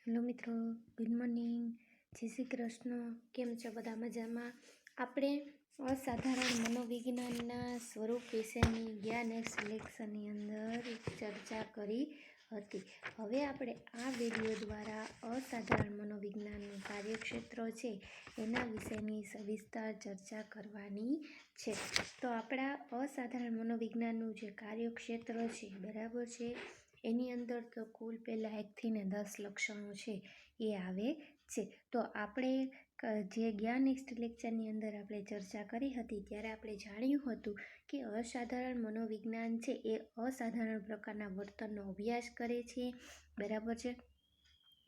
Hello મિત્રો, good morning, જય શ્રી કૃષ્ણ. કેમ છો બધા? મજામાં? આપણે અસાધારણ મનોવિજ્ઞાનના સ્વરૂપ વિશેની જ્ઞાન એક્સ લેક્શનની અંદર ચર્ચા કરી હતી. હવે આપણે આ વિડીયો દ્વારા અસાધારણ મનોવિજ્ઞાનનું કાર્યક્ષેત્ર છે એના વિશેની સવિસ્તાર ચર્ચા કરવાની છે. તો આપણા અસાધારણ મનોવિજ્ઞાનનું જે કાર્યક્ષેત્ર છે, બરાબર છે, એની અંદર તો કુલ પહેલાં 1 થી 10 લક્ષણો છે એ આવે છે. તો આપણે જે જ્ઞાન નેક્સ્ટ લેક્ચરની અંદર આપણે ચર્ચા કરી હતી ત્યારે આપણે જાણ્યું હતું કે અસાધારણ મનોવિજ્ઞાન છે એ અસાધારણ પ્રકારના વર્તનનો અભ્યાસ કરે છે, બરાબર છે.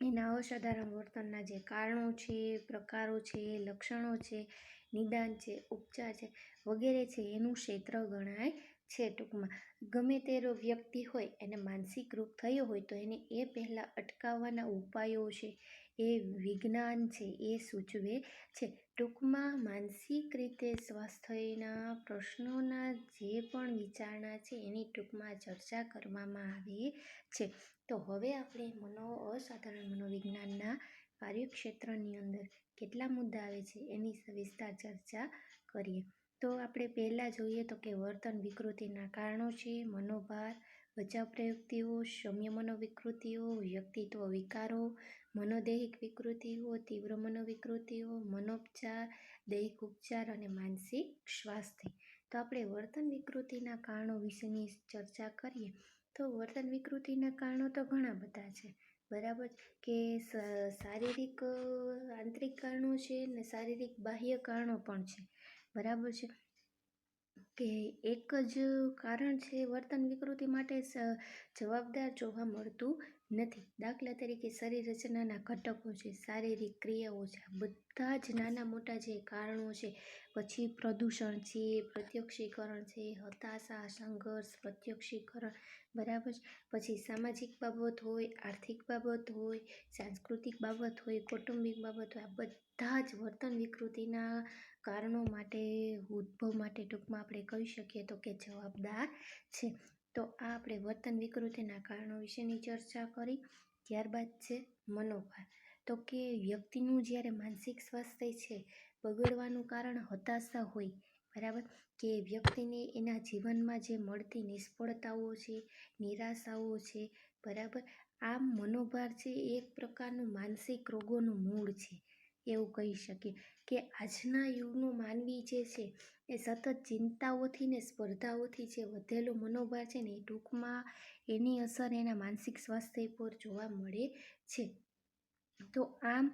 એના અસાધારણ વર્તનના જે કારણો છે, પ્રકારો છે, લક્ષણો છે, નિદાન છે, ઉપચાર છે વગેરે છે એનું ક્ષેત્ર ગણાય છે. ટૂંકમાં ગમે તેવો વ્યક્તિ હોય એને માનસિક રોગ થયો હોય તો એને એ પહેલાં અટકાવવાના ઉપાયો છે એ વિજ્ઞાન છે એ સૂચવે છે. ટૂંકમાં માનસિક રીતે સ્વાસ્થ્યના પ્રશ્નોના જે પણ વિચારણા છે એની ટૂંકમાં ચર્ચા કરવામાં આવે છે. તો હવે આપણે અસાધારણ મનોવિજ્ઞાનના કાર્યક્ષેત્રની અંદર કેટલા મુદ્દા આવે છે એની સવિસ્તાર ચર્ચા કરીએ. તો આપણે પહેલાં જોઈએ તો કે વર્તન વિકૃતિના કારણો છે, મનોભાર, બચાવ પ્રવૃત્તિઓ, સૌમ્ય મનોવિકૃતિઓ, વ્યક્તિત્વ વિકારો, મનોદૈહિક વિકૃતિઓ, તીવ્ર મનોવિકૃતિઓ, મનોપચાર, દૈહિક ઉપચાર અને માનસિક સ્વાસ્થ્ય. તો આપણે વર્તન વિકૃતિના કારણો વિશેની ચર્ચા કરીએ તો વર્તન વિકૃતિના કારણો તો ઘણા બધા છે, બરાબર, કે શારીરિક આંતરિક કારણો છે ને શારીરિક બાહ્ય કારણો પણ છે, બરાબર છે. કે એક જ કારણ છે વર્તન વિકૃતિ માટે જવાબદાર જોવા મળતું નથી. દાખલા તરીકે શરીર રચનાના ઘટકો છે, શારીરિક ક્રિયાઓ છે, આ બધા જ નાના મોટા જે કારણો છે. પછી પ્રદૂષણ છે, પ્રત્યક્ષીકરણ છે, હતાશા, સંઘર્ષ, પ્રત્યક્ષીકરણ, બરાબર. પછી સામાજિક બાબત હોય, આર્થિક બાબત હોય, સાંસ્કૃતિક બાબત હોય, કૌટુંબિક બાબત હોય, આ બધા જ વર્તન વિકૃતિના કારણો માટે ઉદ્ભવ માટે ટૂંકમાં આપણે કહી શકીએ તો કે જવાબદાર છે. તો આ આપણે વર્તન વિકૃતિના કારણો વિશેની ચર્ચા કરી. ત્યારબાદ છે મનોભાર. તો કે વ્યક્તિનું જ્યારે માનસિક સ્વાસ્થ્ય છે બગડવાનું કારણ હતાશા હોય, બરાબર, કે વ્યક્તિને એના જીવનમાં જે મળતી નિષ્ફળતાઓ છે, નિરાશાઓ છે, બરાબર, આ મનોભાર છે એ એક પ્રકારનું માનસિક રોગોનું મૂળ છે એવું કહી શકીએ. કે આજના યુગનું માનવી જે છે એ સતત ચિંતાઓથી ને સ્પર્ધાઓથી જે વધેલો મનોભાર છે ને એ ટૂંકમાં એની અસર એના માનસિક સ્વાસ્થ્ય પર જોવા મળે છે. તો આમ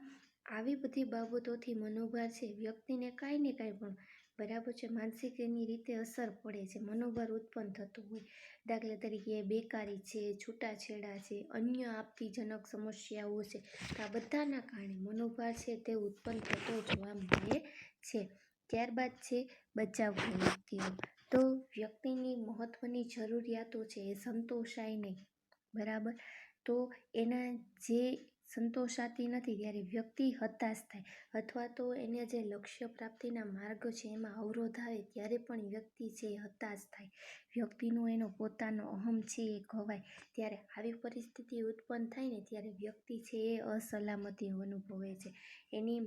આવી બધી બાબતોથી મનોભાર છે વ્યક્તિને કાંઈ ને કાંઈ પણ, બરાબર છે, માનસિક એની રીતે અસર પડે છે, મનોભાર ઉત્પન્ન થતો હોય. દાખલા તરીકે બેકારી છે, છૂટાછેડા છે, અન્ય આપત્તિજનક સમસ્યાઓ છે, આ બધાના કારણે મનોભાર છે તે ઉત્પન્ન થતો જોવા મળે છે. ત્યારબાદ છે બચાવ પ્રવૃત્તિઓ. તો વ્યક્તિની મહત્વની જરૂરિયાતો છે એ સંતોષાય નહીં, બરાબર, તો એના જે સંતોષાતી નથી ત્યારે વ્યક્તિ હતાશ થાય, અથવા તો એને જે લક્ષ્ય પ્રાપ્તિના માર્ગ છે એમાં અવરોધ આવે ત્યારે પણ વ્યક્તિ છે એ હતાશ થાય. વ્યક્તિનો એનો પોતાનો અહમ છે એ ખવાય. ત્યારે આવી પરિસ્થિતિ ઉત્પન્ન થાય ને ત્યારે વ્યક્તિ છે એ અસલામતી અનુભવે છે. એની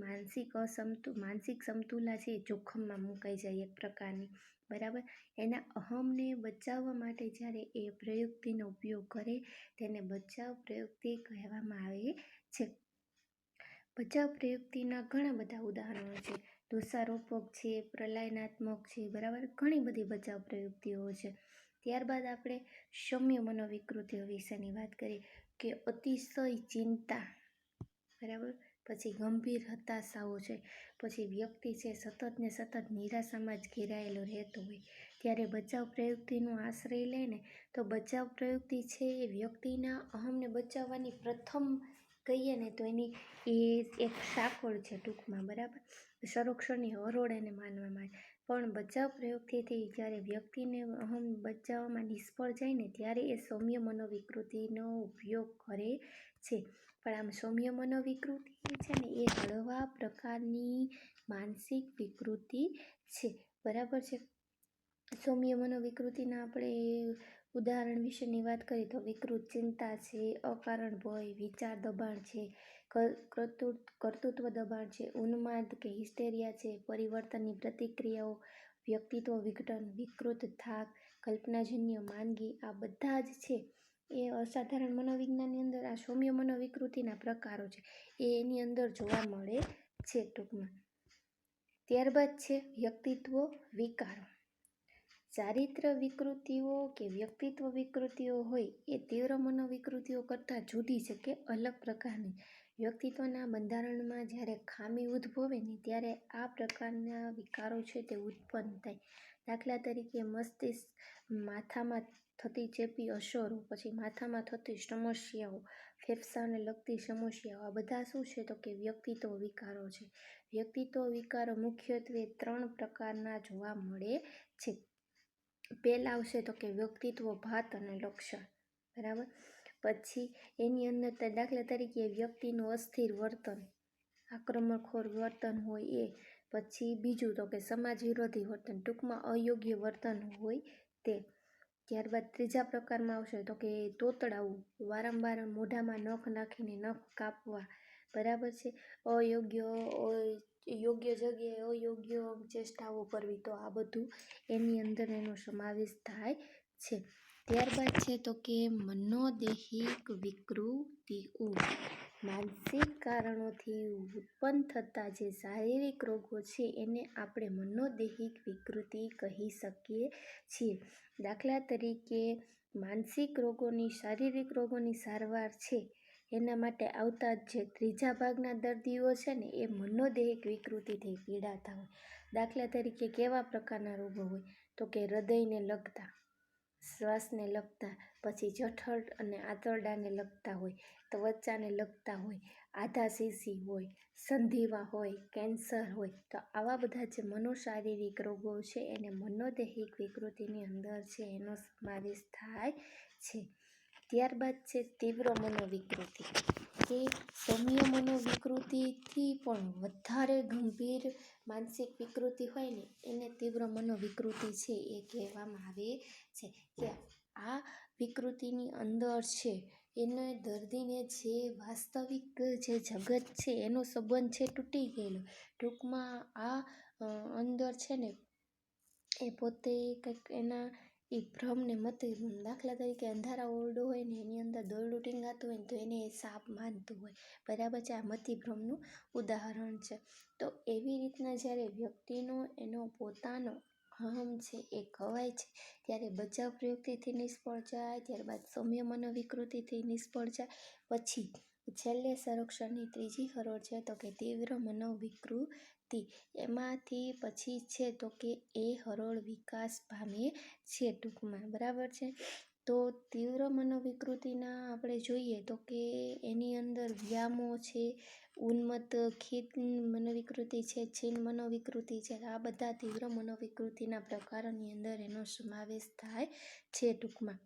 માનસિક સમતુલા છે એ જોખમમાં મુકાઈ જાય એક પ્રકારની, બરાબર. એના અહમને બચાવવા માટે જ્યારે એ પ્રયુક્તિનો ઉપયોગ કરે તેને બચાવ પ્રયુક્તિ કહેવામાં આવે છે. બચાવ પ્રયુક્તિના ઘણા બધા ઉદાહરણો છે. દોષારોપક છે, પ્રલયનાત્મક છે, બરાબર, ઘણી બધી બચાવ પ્રયુક્તિઓ છે. ત્યારબાદ આપણે સૌમ્ય મનોવિકૃતિઓ વિશેની વાત કરીએ કે અતિશય ચિંતા, બરાબર, પછી ગંભીર હતાશાઓ છે, પછી વ્યક્તિ છે સતત ને સતત નિરાશામાં જ ઘેરાયેલો રહેતો હોય ત્યારે બચાવ પ્રયુક્તિનો આશ્રય લે ને તો બચાવ પ્રયુક્તિ છે એ વ્યક્તિના અહમને બચાવવાની પ્રથમ કહીએ ને તો એની એ એક સાંકળ છે ટૂંકમાં, બરાબર, સંરક્ષણની હરોળ એને માનવામાં આવે. પણ બચાવ પ્રયુક્તિથી જ્યારે વ્યક્તિને અહમ બચાવવામાં નિષ્ફળ જાય ને ત્યારે એ સૌમ્ય મનોવિકૃતિનો ઉપયોગ કરે છે. પણ આમ સૌમ્ય મનોવિકૃતિ છે ને એ હળવા પ્રકારની માનસિક વિકૃતિ છે, બરાબર છે. સૌમ્ય મનોવિકૃતિના આપણે ઉદાહરણ વિશેની વાત કરીએ તો વિકૃત ચિંતા છે, અકારણ ભય, વિચાર દબાણ છે, કર્તૃત્વ દબાણ છે, ઉન્માદ કે હિસ્ટેરિયા છે, પરિવર્તનની પ્રતિક્રિયાઓ, વ્યક્તિત્વ વિઘટન, વિકૃત થાક, કલ્પનાજન્ય માંદગી, આ બધા જ છે એ અસાધારણ મનોવિજ્ઞાનની અંદર આ સૌમ્ય મનોવિકૃતિના પ્રકારો છે એ એની અંદર જોવા મળે છે ટૂંકમાં. ત્યારબાદ છે વ્યક્તિત્વ વિકારો. ચારિત્ર વિકૃતિઓ કે વ્યક્તિત્વ વિકૃતિઓ હોય એ તીવ્ર મનોવિકૃતિઓ કરતાં જુદી છે કે અલગ પ્રકારની. વ્યક્તિત્વના બંધારણમાં જ્યારે ખામી ઉદ્ભવે ને ત્યારે આ પ્રકારના વિકારો છે તે ઉત્પન્ન થાય. દાખલા તરીકે મસ્તિષ્ક, માથામાં થતી ચેપી અસરો, પછી માથામાં થતી સમસ્યાઓ, ફેફસાને લગતી સમસ્યાઓ, આ બધા શું છે તો કે વ્યક્તિત્વ વિકારો છે. વ્યક્તિત્વ વિકારો મુખ્યત્વે 3 પ્રકારના જોવા મળે છે. પહેલા આવશે તો કે વ્યક્તિત્વ ભાત અને લક્ષણ, બરાબર. પછી એની અંદર દાખલા તરીકે વ્યક્તિનું અસ્થિર વર્તન, આક્રમણખોર વર્તન હોય એ. પછી બીજું તો કે સમાજ વિરોધી વર્તન, ટૂંકમાં અયોગ્ય વર્તન હોય તે. ત્યારબાદ ત્રીજા પ્રકારમાં આવશે તો કે તોતડાવું, વારંવાર મોઢામાં નખ નાખીને નખ કાપવા, બરાબર છે. યોગ્ય જગ્યાએ અયોગ્ય ચેષ્ટાઓ કરવી, તો આ બધું એની અંદર એનો સમાવેશ થાય છે. ત્યારબાદ છે તો કે મનોદૈહિક વિકૃતિઓ. માનસિક કારણોથી ઉત્પન્ન થતા જે શારીરિક રોગો છે એને આપણે મનોદૈહિક વિકૃતિ કહી શકીએ છીએ. દાખલા તરીકે માનસિક રોગોની, શારીરિક રોગોની સારવાર છે એના માટે આવતા જે ત્રીજા ભાગના દર્દીઓ છે ને એ મનોદૈહિક વિકૃતિથી પીડાતા હોય. દાખલા તરીકે કેવા પ્રકારના રોગો હોય તો કે હૃદયને લગતા, શ્વાસને લગતા, પછી જઠર અને આંતરડાને લગતા હોય, ત્વચાને લગતા હોય, આધાશીશી હોય, સંધિવા હોય, કેન્સર હોય, તો આવા બધા જે મનોશારીરિક રોગો છે એને મનોદૈહિક વિકૃતિની અંદર છે એનો સમાવેશ થાય છે. ત્યારબાદ છે તીવ્ર મનોવિકૃતિ, કે સૌમ્ય મનોવિકૃતિથી પણ વધારે ગંભીર માનસિક વિકૃતિ હોય ને એને તીવ્ર મનોવિકૃતિ છે એ કહેવામાં આવે છે. કે આ વિકૃતિની અંદર છે એને દર્દીને જે વાસ્તવિક જે જગત છે એનો સંબંધ છે તૂટી ગયેલો. ટૂંકમાં આ અંદર છે ને એ પોતે કંઈક એના એ ભ્રમને મતે, દાખલા તરીકે અંધારા ઓરડો હોય ને એની અંદર દોરડું ટીંગાતું હોય ને તો એને એ સાપ માનતું હોય, બરાબર છે. આ મતિભ્રમનું ઉદાહરણ છે. તો એવી રીતના જ્યારે વ્યક્તિનો એનો પોતાનો અહમ છે એ ખવાય છે ત્યારે બચાવ પ્રયુક્તિથી નિષ્ફળ જાય, ત્યારબાદ સૌમ્ય મનોવિકૃતિથી નિષ્ફળ જાય, પછી છેલ્લે સંરક્ષણની ત્રીજી હરોળ છે તો કે તીવ્ર મનોવિકૃતિ. એમાંથી પછી છે તો કે એ હરોળ વિકાસ પામે છે ટૂંકમાં, બરાબર છે. તો તીવ્ર મનોવિકૃતિના આપણે જોઈએ તો કે એની અંદર વ્યામો છે, ઉન્મત્ત ખીન મનોવિકૃતિ છે, છીન મનોવિકૃતિ છે, આ બધા તીવ્ર મનોવિકૃતિના પ્રકારોની અંદર એનો સમાવેશ થાય છે ટૂંકમાં.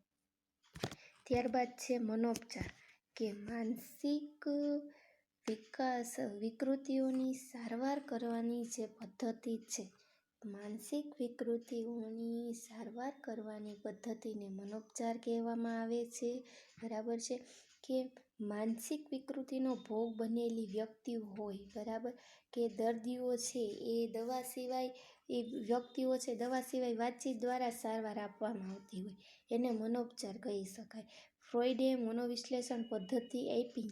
ત્યારબાદ છે મનોપચાર, કે માનસિક વિકાસ વિકૃતિઓની સારવાર કરવાની જે પદ્ધતિ છે. માનસિક વિકૃતિઓની સારવાર કરવાની પદ્ધતિને મનોપચાર કહેવામાં આવે છે, બરાબર છે. કે માનસિક વિકૃતિનો ભોગ બનેલી વ્યક્તિઓ હોય, બરાબર, કે દર્દીઓ છે એ દવા સિવાય, એ વ્યક્તિઓ છે દવા સિવાય વાતચીત દ્વારા સારવાર આપવામાં આવતી હોય એને મનોપચાર કહી શકાય. ફ્રોઈડે મનોવિશ્લેષણ પદ્ધતિ આપી,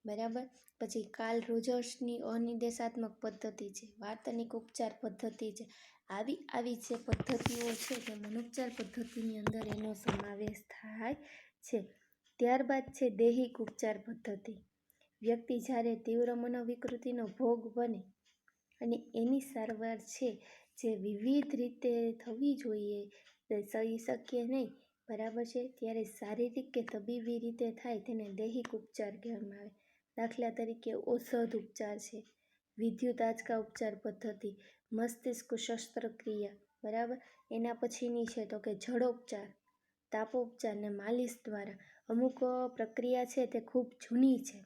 બરાબર. પછી કાર્લ રોજર્સની અનિર્દેશાત્મક પદ્ધતિ છે, વાર્તનિક ઉપચાર પદ્ધતિ છે, આવી જે પદ્ધતિઓ છે તે મનોપચાર પદ્ધતિની અંદર એનો સમાવેશ થાય છે. ત્યારબાદ છે દૈહિક ઉપચાર પદ્ધતિ. વ્યક્તિ જ્યારે તીવ્ર મનોવિકૃતિનો ભોગ બને અને એની સારવાર છે જે વિવિધ રીતે થવી જોઈએ થઈ શકીએ નહીં, બરાબર છે, ત્યારે શારીરિક કે તબીબી રીતે થાય તેને દૈહિક ઉપચાર કહેવામાં આવે. દાખલા તરીકે ઔષધ ઉપચાર છે, વિદ્યુત આંચકા ઉપચાર પદ્ધતિ, મસ્તિષ્ક શસ્ત્રક્રિયા, બરાબર. એના પછીની છે તો કે જડોપચાર, તાપોપચાર ને માલિશ દ્વારા. અમુક પ્રક્રિયા છે તે ખૂબ જૂની છે,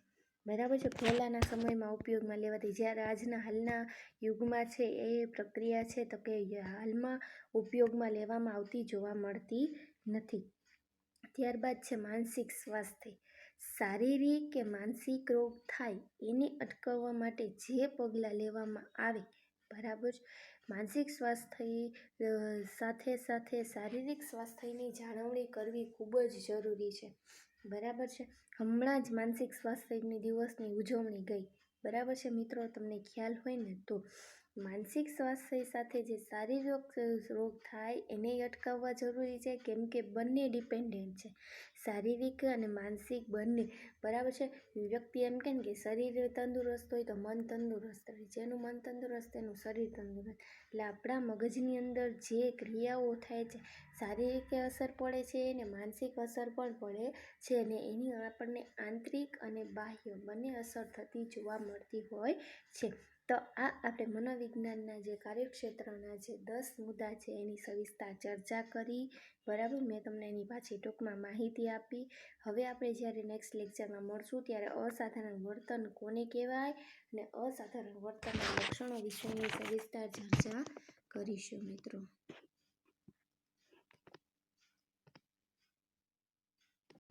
બરાબર છે, પહેલાંના સમયમાં ઉપયોગમાં લેવાતી, જ્યારે આજના હાલના યુગમાં છે એ પ્રક્રિયા છે તો કે હાલમાં ઉપયોગમાં લેવામાં આવતી જોવા મળતી નથી. ત્યારબાદ છે માનસિક સ્વાસ્થ્ય. શારીરિક કે માનસિક રોગ થાય એને અટકાવવા માટે જે પગલાં લેવામાં આવે, બરાબર. માનસિક સ્વાસ્થ્ય સાથે સાથે શારીરિક સ્વાસ્થ્યની જાળવણી કરવી ખૂબ જ જરૂરી છે, બરાબર છે. હમણાં જ માનસિક સ્વાસ્થ્યની દિવસની ઉજવણી ગઈ, બરાબર છે મિત્રો. તમને ખ્યાલ હોય ને તો માનસિક સ્વાસ્થ્ય સાથે જે શારીરિક રોગ થાય એને અટકાવવા જરૂરી છે, કેમ કે બંને ડિપેન્ડન્ટ છે, શારીરિક અને માનસિક બંને, બરાબર છે. વ્યક્તિ એમ કહે કે શરીર તંદુરસ્ત હોય તો મન તંદુરસ્ત હોય, જેનું મન તંદુરસ્ત એનું શરીર તંદુરસ્ત. એટલે આપણા મગજની અંદર જે ક્રિયાઓ થાય છે, શારીરિક અસર પડે છે અને માનસિક અસર પણ પડે છે, અને એની આપણને આંતરિક અને બાહ્ય બંને અસર થતી જોવા મળતી હોય છે. તો આ આપણે મનોવિજ્ઞાનના જે કાર્યક્ષેત્રના જે 10 મુદ્દા છે એની સવિસ્તાર ચર્ચા કરી, બરાબર. મેં તમને એની પાછી ટૂંકમાં માહિતી આપી. હવે આપણે જ્યારે નેક્સ્ટ લેક્ચરમાં મળશું ત્યારે અસાધારણ વર્તન કોને કહેવાય અને અસાધારણ વર્તનના લક્ષણો વિશેની સવિસ્તાર ચર્ચા કરીશું મિત્રો.